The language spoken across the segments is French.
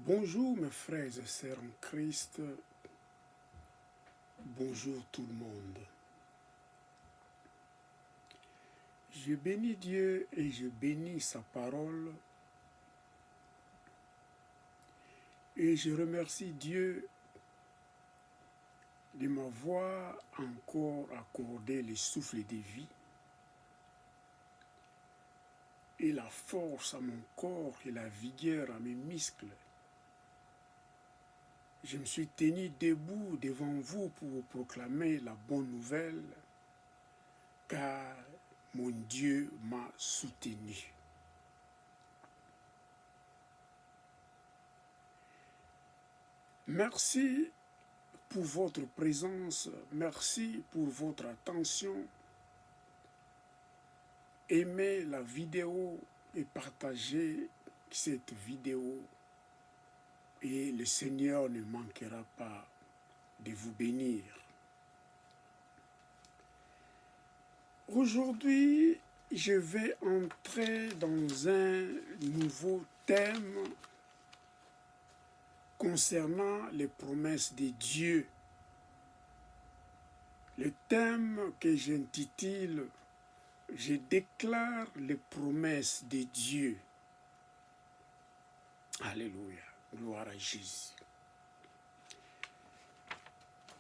Bonjour mes frères et sœurs en Christ, bonjour tout le monde. Je bénis Dieu et je bénis sa parole et je remercie Dieu de m'avoir encore accordé le souffle de vie et la force à mon corps et la vigueur à mes muscles. Je me suis tenu debout devant vous pour vous proclamer la bonne nouvelle, car mon Dieu m'a soutenu. Merci pour votre présence, merci pour votre attention. Aimez la vidéo et partagez cette vidéo et le Seigneur ne manquera pas de vous bénir. Aujourd'hui, je vais entrer dans un nouveau thème concernant les promesses de Dieu. Le thème que j'intitule « Je déclare les promesses de Dieu ». Alléluia, gloire à Jésus.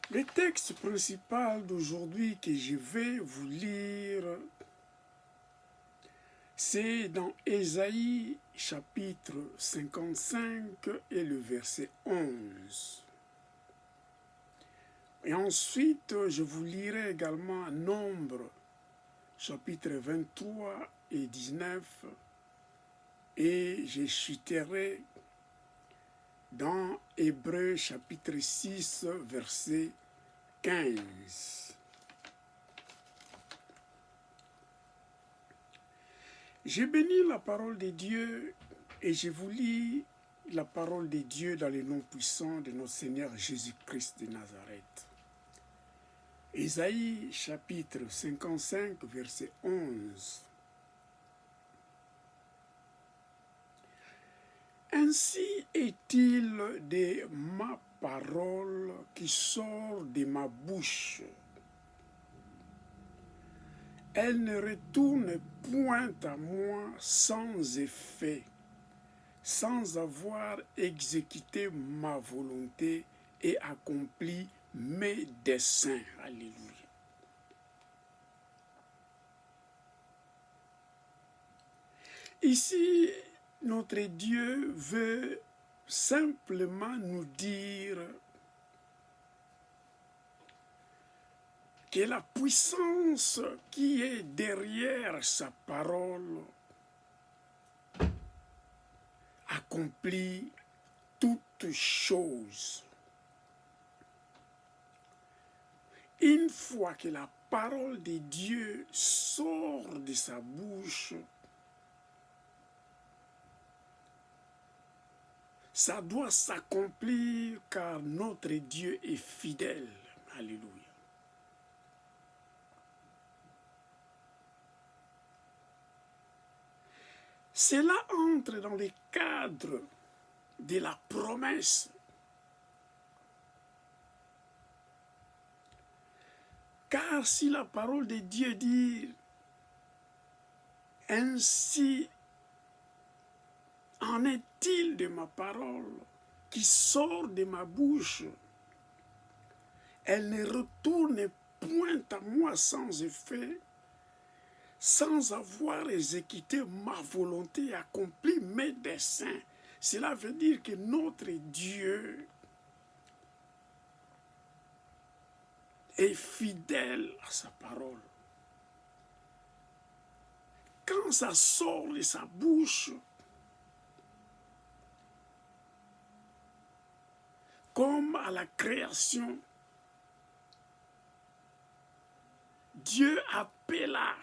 Le texte principal d'aujourd'hui que je vais vous lire, c'est dans Ésaïe chapitre 55 et le verset 11. Et ensuite, je vous lirai également Nombre chapitre 23 et 19 et je chuterai dans Hébreux chapitre 6 verset 15. Je bénis la parole de Dieu et je vous lis la parole de Dieu dans le nom puissant de notre Seigneur Jésus-Christ de Nazareth. Ésaïe chapitre 55 verset 11. Ainsi est-il de ma parole qui sort de ma bouche. Elle ne retourne point à moi sans effet, sans avoir exécuté ma volonté et accompli mes desseins. Alléluia. Ici, notre Dieu veut simplement nous dire que la puissance qui est derrière sa parole accomplit toutes choses. Une fois que la parole de Dieu sort de sa bouche, ça doit s'accomplir car notre Dieu est fidèle. Alléluia. Cela entre dans le cadre de la promesse. Car si la parole de Dieu dit « Ainsi en est-il de ma parole qui sort de ma bouche, elle ne retourne point à moi sans effet, sans avoir exécuté ma volonté et accompli mes desseins. » Cela veut dire que notre Dieu est fidèle à sa parole. Quand ça sort de sa bouche, comme à la création, Dieu appela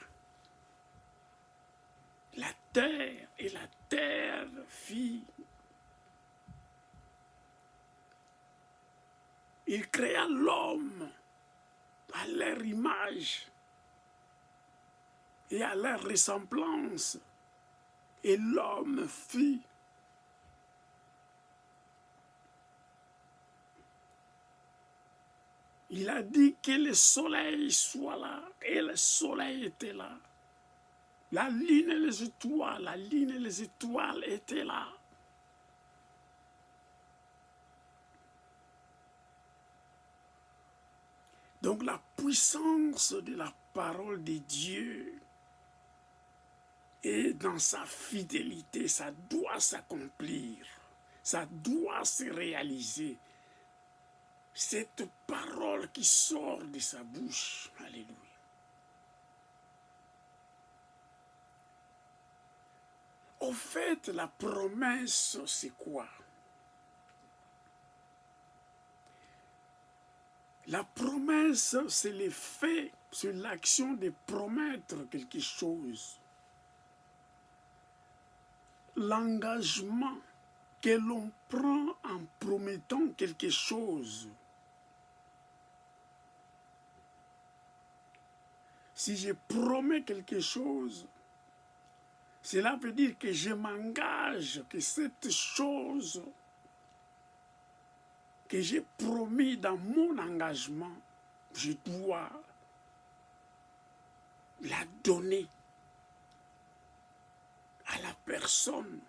la terre et la terre fit. Il créa l'homme à leur image et à leur ressemblance. Et l'homme fit. Il a dit que le soleil soit là, et le soleil était là. La lune et les étoiles étaient là. Donc la puissance de la parole de Dieu est dans sa fidélité, ça doit s'accomplir, ça doit se réaliser. Cette parole qui sort de sa bouche, alléluia. Au fait, la promesse, c'est quoi? La promesse, c'est le fait, c'est l'action de promettre quelque chose. L'engagement que l'on prend en promettant quelque chose. Si je promets quelque chose, cela veut dire que je m'engage que cette chose que j'ai promis dans mon engagement, je dois la donner à la personne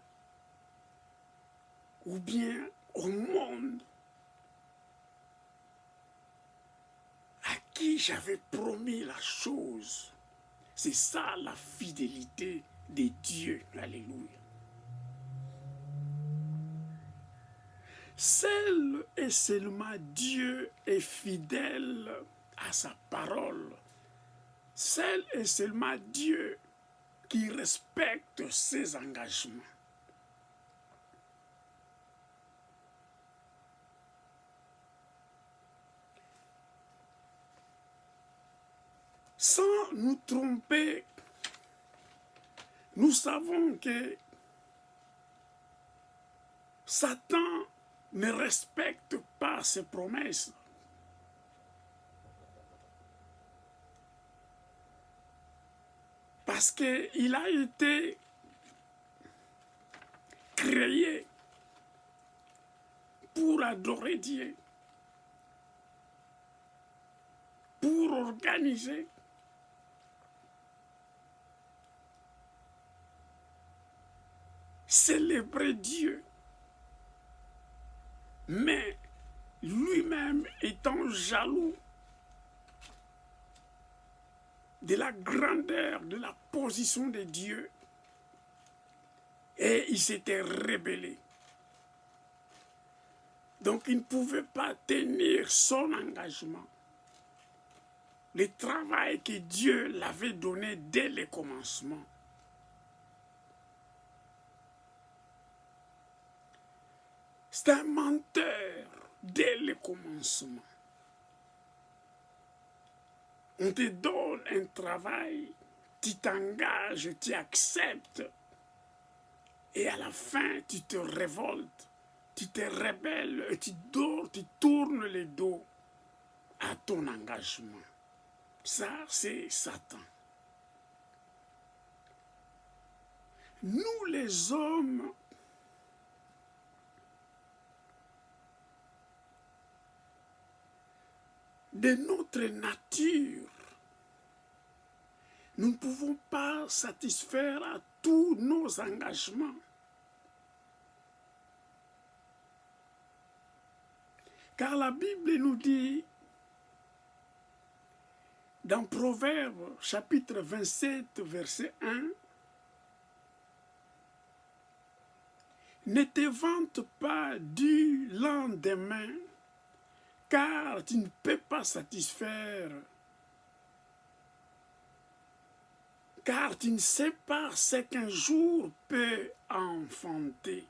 ou bien au monde à qui j'avais promis la chose. C'est ça la fidélité de Dieu. Alléluia. Seul et seulement Dieu est fidèle à sa parole. Seul et seulement Dieu qui respecte ses engagements. Sans nous tromper, nous savons que Satan ne respecte pas ses promesses. Parce qu'il a été créé pour adorer Dieu, pour organiser, célébrer Dieu. Mais lui-même étant jaloux de la grandeur, de la position de Dieu, et il s'était rébellé. Donc il ne pouvait pas tenir son engagement. Le travail que Dieu l'avait donné dès le commencement. C'est un menteur dès le commencement. On te donne un travail, tu t'engages, tu acceptes, et à la fin, tu te révoltes, tu te rebelles, et tu tournes le dos à ton engagement. Ça, c'est Satan. Nous, les hommes, de notre nature, nous ne pouvons pas satisfaire à tous nos engagements. Car la Bible nous dit, dans Proverbes chapitre 27, verset 1, ne te vante pas du lendemain, car tu ne peux pas satisfaire, car tu ne sais pas ce qu'un jour peut enfanter.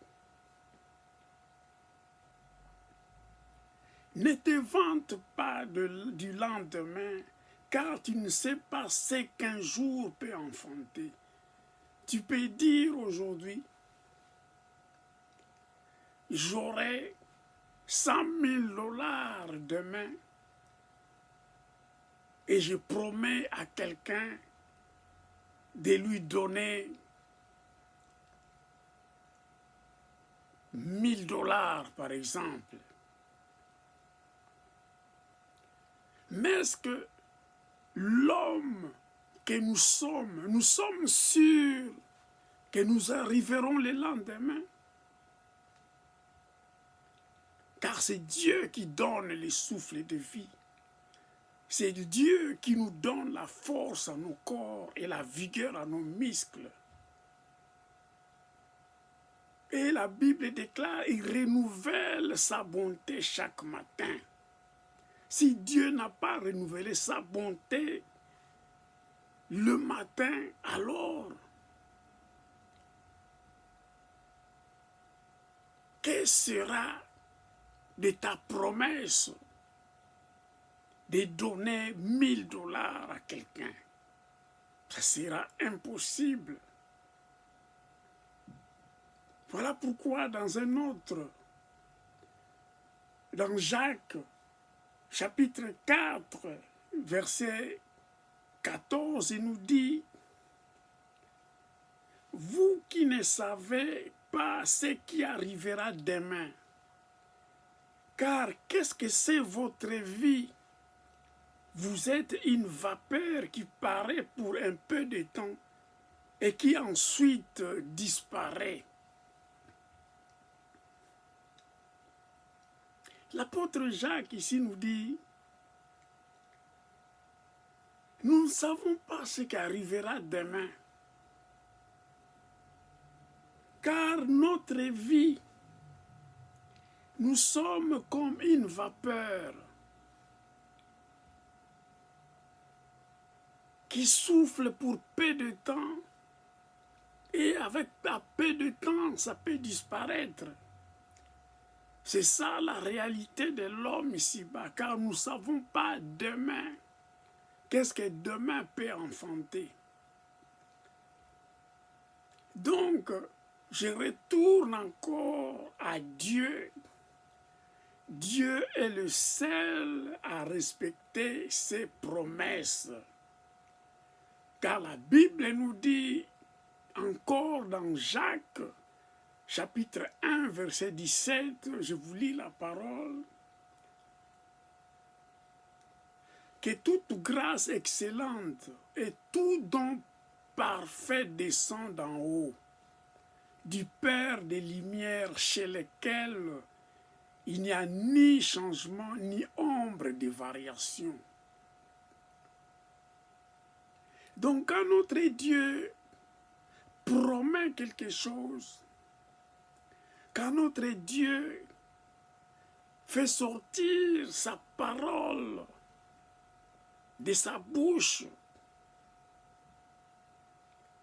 Ne te vante pas du lendemain, car tu ne sais pas ce qu'un jour peut enfanter. Tu peux dire aujourd'hui, j'aurai 100 000 $ demain et je promets à quelqu'un de lui donner 1 000 $ par exemple. Mais est-ce que l'homme que nous sommes sûrs que nous arriverons le lendemain? Car c'est Dieu qui donne les souffles de vie. C'est Dieu qui nous donne la force à nos corps et la vigueur à nos muscles. Et la Bible déclare, il renouvelle sa bonté chaque matin. Si Dieu n'a pas renouvelé sa bonté le matin, alors que sera de ta promesse de donner 1000 $ à quelqu'un? Ça sera impossible. Voilà pourquoi dans Jacques, chapitre 4, verset 14, il nous dit, « Vous qui ne savez pas ce qui arrivera demain, car qu'est-ce que c'est votre vie? Vous êtes une vapeur qui paraît pour un peu de temps et qui ensuite disparaît. » L'apôtre Jacques ici nous dit, nous ne savons pas ce qui arrivera demain, car notre vie, nous sommes comme une vapeur qui souffle pour peu de temps et avec à peu de temps, ça peut disparaître. C'est ça la réalité de l'homme ici-bas, car nous ne savons pas demain. Qu'est-ce que demain peut enfanter? Donc, je retourne encore à Dieu. Dieu est le seul à respecter ses promesses. Car la Bible nous dit encore dans Jacques, chapitre 1, verset 17, je vous lis la parole, que toute grâce excellente et tout don parfait descend d'en haut, du Père des Lumières, chez lesquels il n'y a ni changement ni ombre de variation. Donc quand notre Dieu promet quelque chose, quand notre Dieu fait sortir sa parole de sa bouche,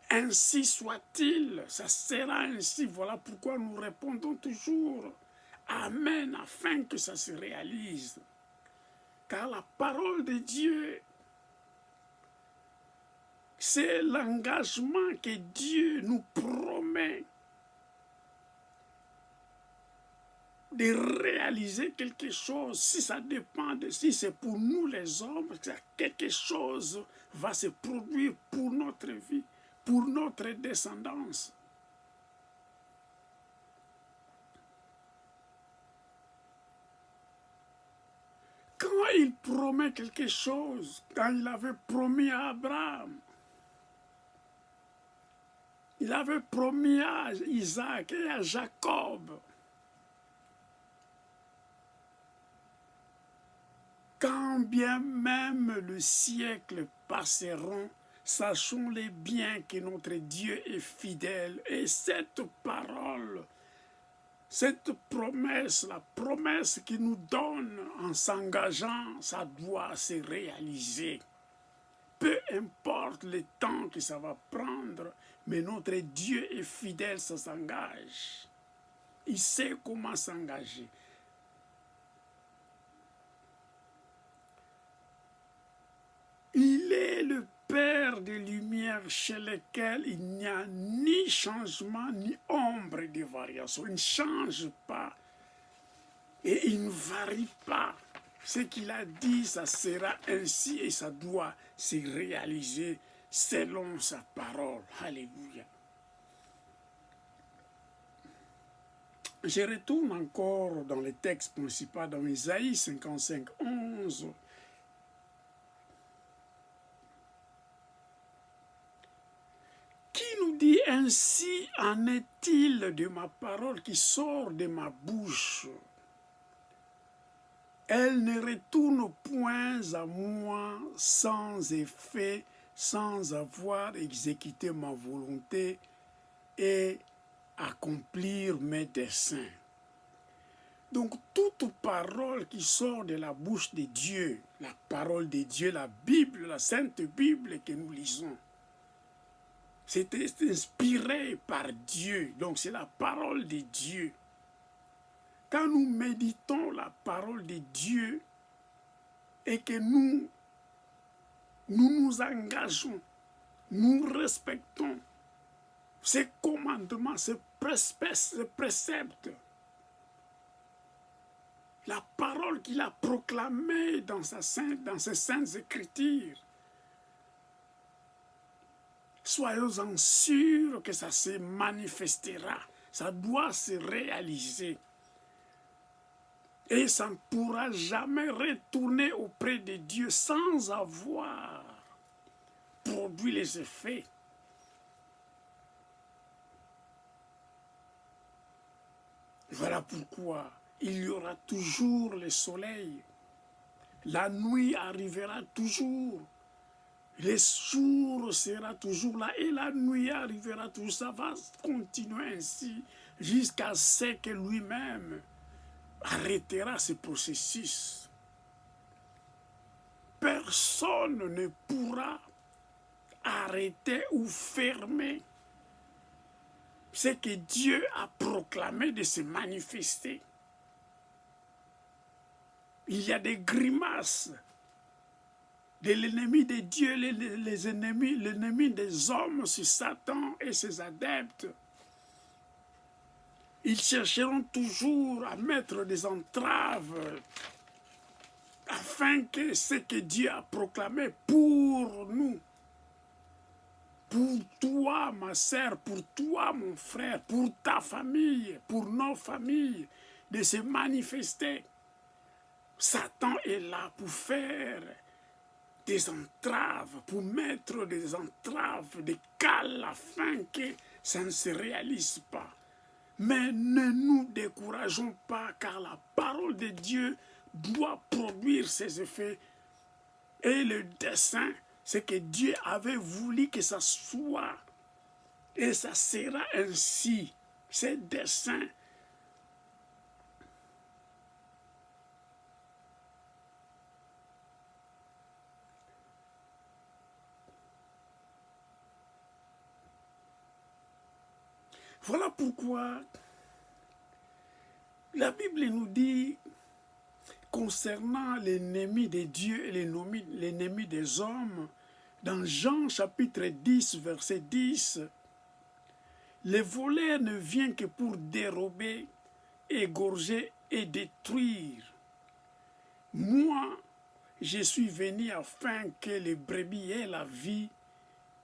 ainsi soit-il, ça sera ainsi. Voilà pourquoi nous répondons toujours Amen, afin que ça se réalise. Car la parole de Dieu, c'est l'engagement que Dieu nous promet de réaliser quelque chose. Si ça dépend de si c'est pour nous les hommes, quelque chose va se produire pour notre vie, pour notre descendance. Quand il promet quelque chose, quand il avait promis à Abraham, il avait promis à Isaac et à Jacob, quand bien même le siècle passeront, sachons-les bien que notre Dieu est fidèle. Et cette parole, cette promesse, la promesse qu'il nous donne en s'engageant, ça doit se réaliser. Peu importe le temps que ça va prendre, mais notre Dieu est fidèle, ça s'engage. Il sait comment s'engager. Il est le Père des Lumières chez lesquels il n'y a ni changement ni ombre de variation. Il ne change pas et il ne varie pas. Ce qu'il a dit, ça sera ainsi et ça doit se réaliser selon sa parole. Alléluia. Je retourne encore dans le texte principal, dans Isaïe 55, 11. Ainsi en est-il de ma parole qui sort de ma bouche. Elle ne retourne point à moi sans effet, sans avoir exécuté ma volonté et accomplir mes desseins. Donc toute parole qui sort de la bouche de Dieu, la parole de Dieu, la Bible, la Sainte Bible que nous lisons, c'est inspiré par Dieu, donc c'est la parole de Dieu. Quand nous méditons la parole de Dieu et que nous nous engageons, nous respectons ces commandements, ces préceptes, la parole qu'il a proclamée dans ses saintes écritures, soyons-en sûrs que ça se manifestera, ça doit se réaliser. Et ça ne pourra jamais retourner auprès de Dieu sans avoir produit les effets. Voilà pourquoi il y aura toujours le soleil. La nuit arrivera toujours. Le jour sera toujours là et la nuit arrivera toujours. Ça va continuer ainsi jusqu'à ce que lui-même arrêtera ce processus. Personne ne pourra arrêter ou fermer ce que Dieu a proclamé de se manifester. Il y a des grimaces de l'ennemi de Dieu, l'ennemi des hommes, c'est Satan et ses adeptes. Ils chercheront toujours à mettre des entraves afin que ce que Dieu a proclamé pour nous, pour toi ma sœur, pour toi mon frère, pour ta famille, pour nos familles, de se manifester. Satan est là pour faire des entraves, pour mettre des entraves, des cales afin que ça ne se réalise pas. Mais ne nous décourageons pas, car la parole de Dieu doit produire ses effets. Et le dessein, c'est que Dieu avait voulu que ça soit. Et ça sera ainsi. Ces desseins. Voilà pourquoi la Bible nous dit, concernant l'ennemi de Dieu et l'ennemi des hommes, dans Jean chapitre 10, verset 10, le voleur ne vient que pour dérober, égorger et détruire. Moi, je suis venu afin que les brebis aient la vie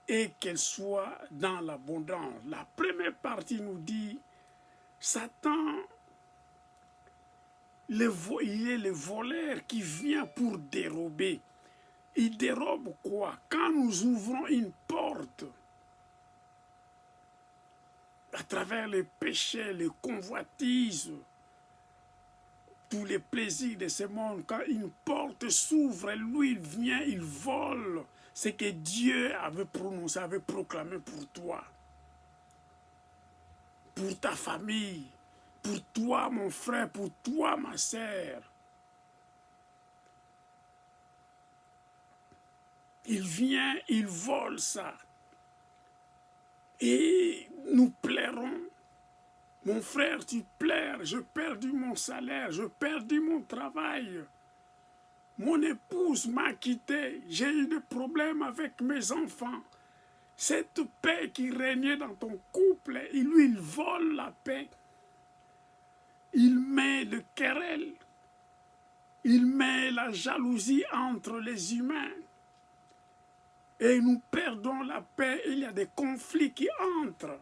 et qu'elles soient dans l'abondance. La première partie nous dit, Satan, il est le voleur qui vient pour dérober. Il dérobe quoi? Quand nous ouvrons une porte, à travers les péchés, les convoitises, tous les plaisirs de ce monde, quand une porte s'ouvre, lui, il vient, il vole ce que Dieu avait prononcé, avait proclamé pour toi, pour ta famille, pour toi, mon frère, pour toi, ma sœur. Il vient, il vole ça. Et nous plairons. Mon frère, tu pleures, j'ai perdu mon salaire, j'ai perdu mon travail. Mon épouse m'a quitté, j'ai eu des problèmes avec mes enfants. Cette paix qui régnait dans ton couple, lui, il vole la paix. Il met le querelle. Il met la jalousie entre les humains. Et nous perdons la paix, il y a des conflits qui entrent.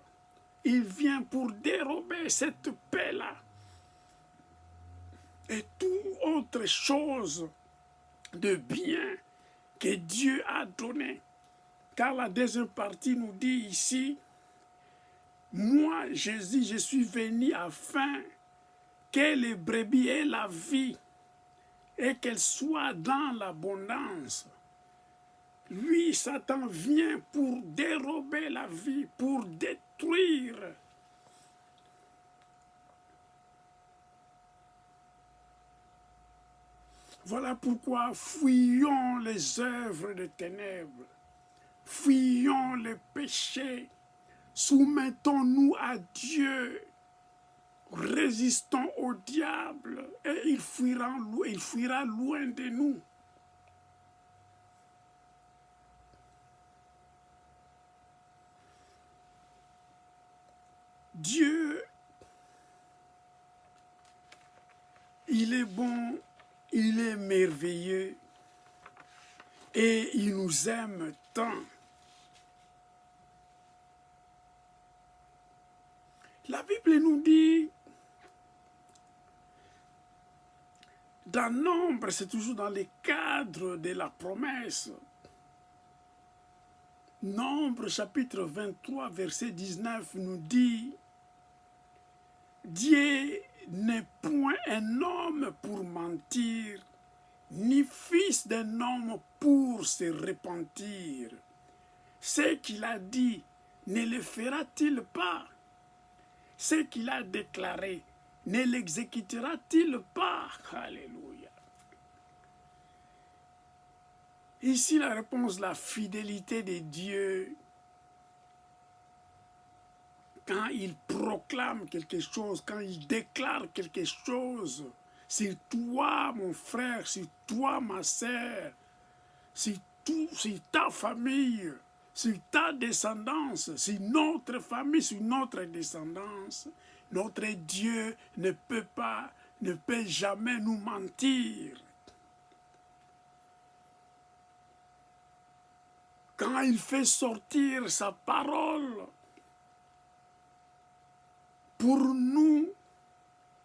Il vient pour dérober cette paix-là. Et toute autre chose de bien que Dieu a donné. Car la deuxième partie nous dit ici, Moi, Jésus, je suis venu afin que les brebis aient la vie et qu'elles soient dans l'abondance. Lui, Satan, vient pour dérober la vie, pour détruire. Voilà pourquoi fuyons les œuvres des ténèbres, fuyons les péchés, soumettons-nous à Dieu, résistons au diable et il fuira loin de nous. Dieu, il est bon, il est merveilleux et il nous aime tant. La Bible nous dit, dans Nombre, c'est toujours dans le cadre de la promesse. Nombre chapitre 23, verset 19 nous dit, Dieu n'est point un homme pour mentir, ni fils d'un homme pour se repentir. Ce qu'il a dit, ne le fera-t-il pas? Ce qu'il a déclaré, ne l'exécutera-t-il pas? Alléluia. Ici, la réponse, la fidélité de Dieu, quand il proclame quelque chose, quand il déclare quelque chose, c'est toi, mon frère, c'est toi, ma sœur, c'est ta famille, c'est ta descendance, c'est notre famille, c'est notre descendance. Notre Dieu ne peut jamais nous mentir. Quand il fait sortir sa parole, pour nous,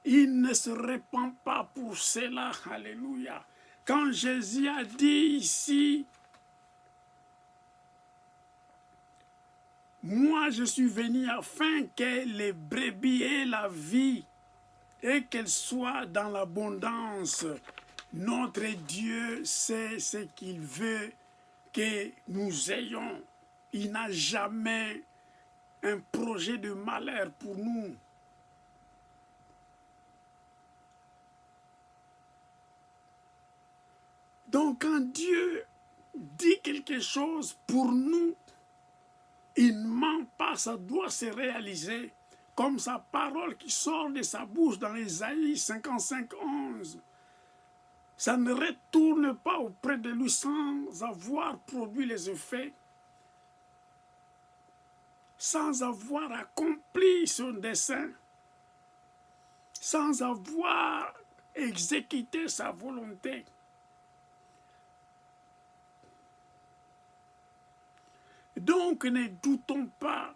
il ne se répand pas pour cela. Alléluia. Quand Jésus a dit ici, moi je suis venu afin que les brebis aient la vie et qu'elles soient dans l'abondance. Notre Dieu sait ce qu'il veut que nous ayons. Il n'a jamais un projet de malheur pour nous. Donc quand Dieu dit quelque chose pour nous, il ne ment pas, ça doit se réaliser. Comme sa parole qui sort de sa bouche dans Ésaïe 55, 11. Ça ne retourne pas auprès de lui sans avoir produit les effets, sans avoir accompli son dessein, sans avoir exécuté sa volonté. Donc ne doutons pas,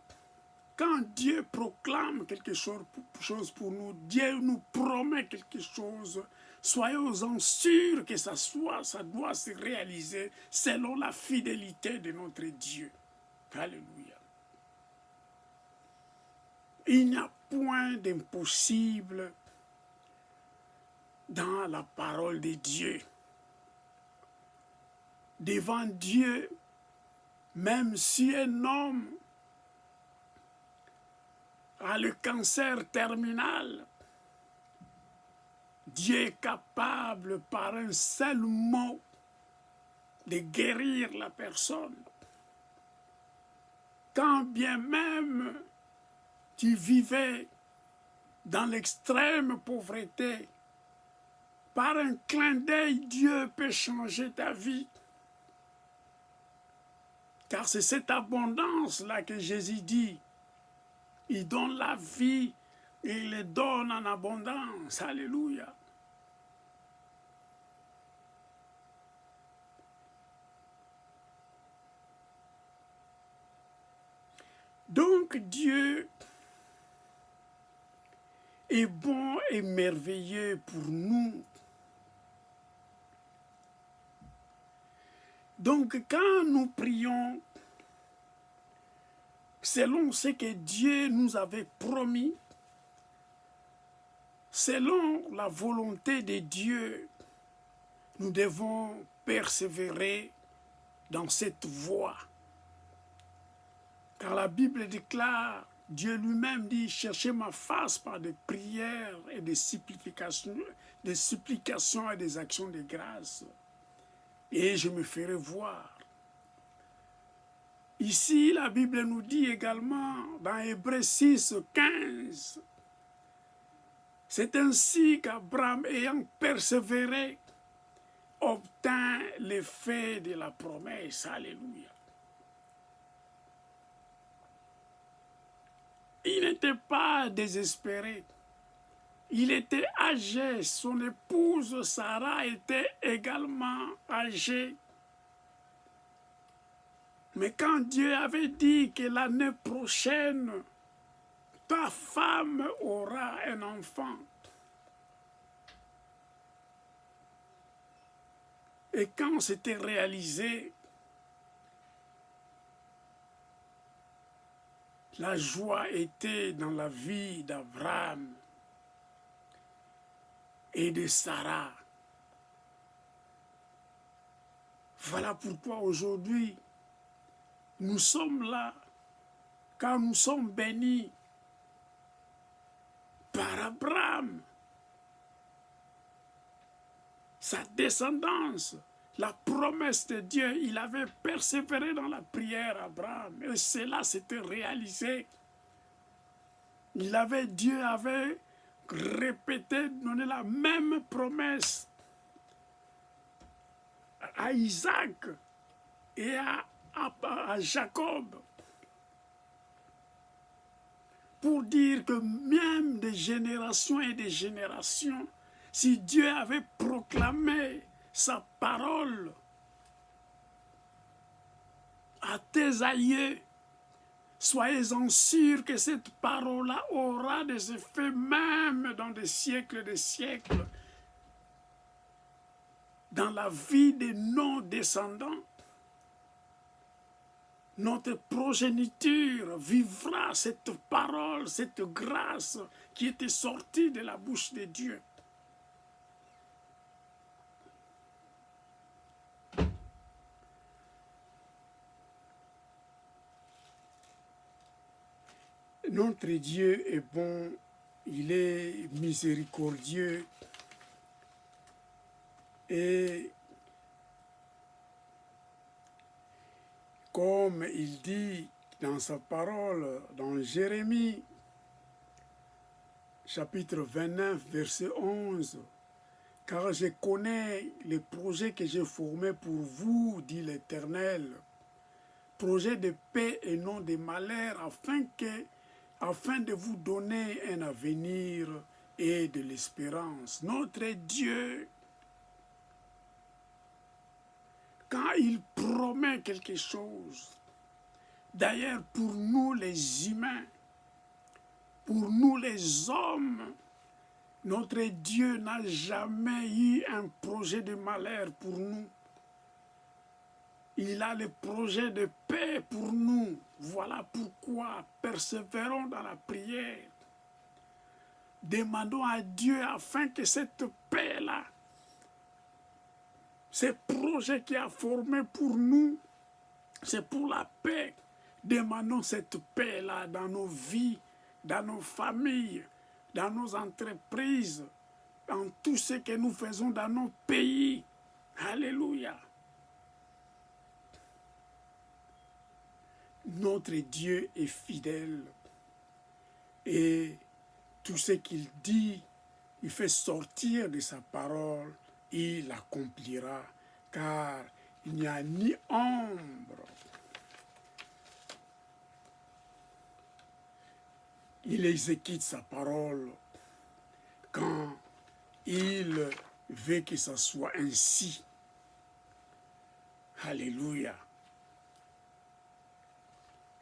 quand Dieu proclame quelque chose pour nous, Dieu nous promet quelque chose, soyons-en sûrs que ça doit se réaliser selon la fidélité de notre Dieu. Alléluia. Il n'y a point d'impossible dans la parole de Dieu. Devant Dieu, même si un homme a le cancer terminal, Dieu est capable par un seul mot de guérir la personne. Quand bien même tu vivais dans l'extrême pauvreté, par un clin d'œil, Dieu peut changer ta vie. Car c'est cette abondance-là que Jésus dit. Il donne la vie et il le donne en abondance. Alléluia. Donc Dieu est bon et merveilleux pour nous. Donc quand nous prions, selon ce que Dieu nous avait promis, selon la volonté de Dieu, nous devons persévérer dans cette voie. Car la Bible déclare, Dieu lui-même dit, cherchez ma face par des prières et des supplications et des actions de grâce, et je me ferai voir. Ici, la Bible nous dit également, dans Hébreux 6, 15, c'est ainsi qu'Abraham, ayant persévéré, obtint l'effet de la promesse. Alléluia. Il n'était pas désespéré. Il était âgé. Son épouse Sarah était également âgée. Mais quand Dieu avait dit que l'année prochaine, ta femme aura un enfant, et quand c'était réalisé, la joie était dans la vie d'Abraham et de Sarah. Voilà pourquoi aujourd'hui, nous sommes là, car nous sommes bénis par Abraham, sa descendance, la promesse de Dieu. Il avait persévéré dans la prière, Abraham, et cela s'était réalisé. Dieu avait répété, donné la même promesse à Isaac et à Jacob, pour dire que même des générations et des générations, si Dieu avait proclamé sa parole à tes aïeux, soyez-en sûrs que cette parole-là aura des effets même dans des siècles des siècles, dans la vie de nos descendants. Notre progéniture vivra cette parole, cette grâce qui était sortie de la bouche de Dieu. Notre Dieu est bon, il est miséricordieux et comme il dit dans sa parole, dans Jérémie, chapitre 29, verset 11, « Car je connais les projets que j'ai formés pour vous, dit l'Éternel, projets de paix et non de malheur, afin de vous donner un avenir et de l'espérance. » Notre Dieu, quand il promet quelque chose, d'ailleurs pour nous les humains, pour nous les hommes, notre Dieu n'a jamais eu un projet de malheur pour nous. Il a le projet de paix pour nous. Voilà pourquoi persévérons dans la prière. Demandons à Dieu afin que cette paix-là, ce projet qu'il a formé pour nous, c'est pour la paix. Demandons cette paix-là dans nos vies, dans nos familles, dans nos entreprises, dans tout ce que nous faisons dans nos pays. Alléluia. Notre Dieu est fidèle et tout ce qu'il dit, il fait sortir de sa parole, il l'accomplira, car il n'y a ni ombre. Il exécute sa parole quand il veut que ça soit ainsi. Alléluia.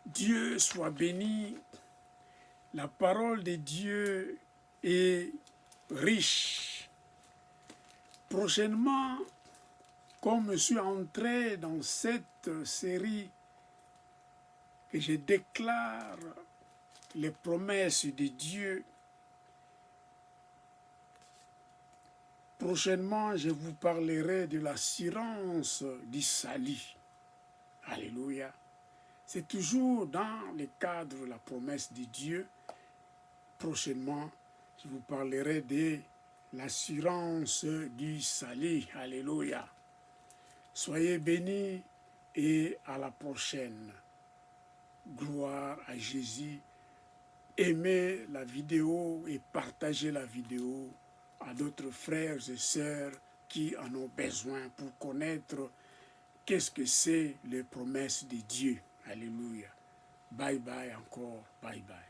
Dieu soit béni. La parole de Dieu est riche. Prochainement, comme je suis entré dans cette série que je déclare les promesses de Dieu. Prochainement, je vous parlerai de l'assurance du salut. Alléluia. C'est toujours dans le cadre de la promesse de Dieu. Prochainement, je vous parlerai de l'assurance du salut. Alléluia. Soyez bénis et à la prochaine. Gloire à Jésus. Aimez la vidéo et partagez la vidéo à d'autres frères et sœurs qui en ont besoin pour connaître qu'est-ce que c'est les promesses de Dieu. Alléluia. Bye bye encore. Bye bye.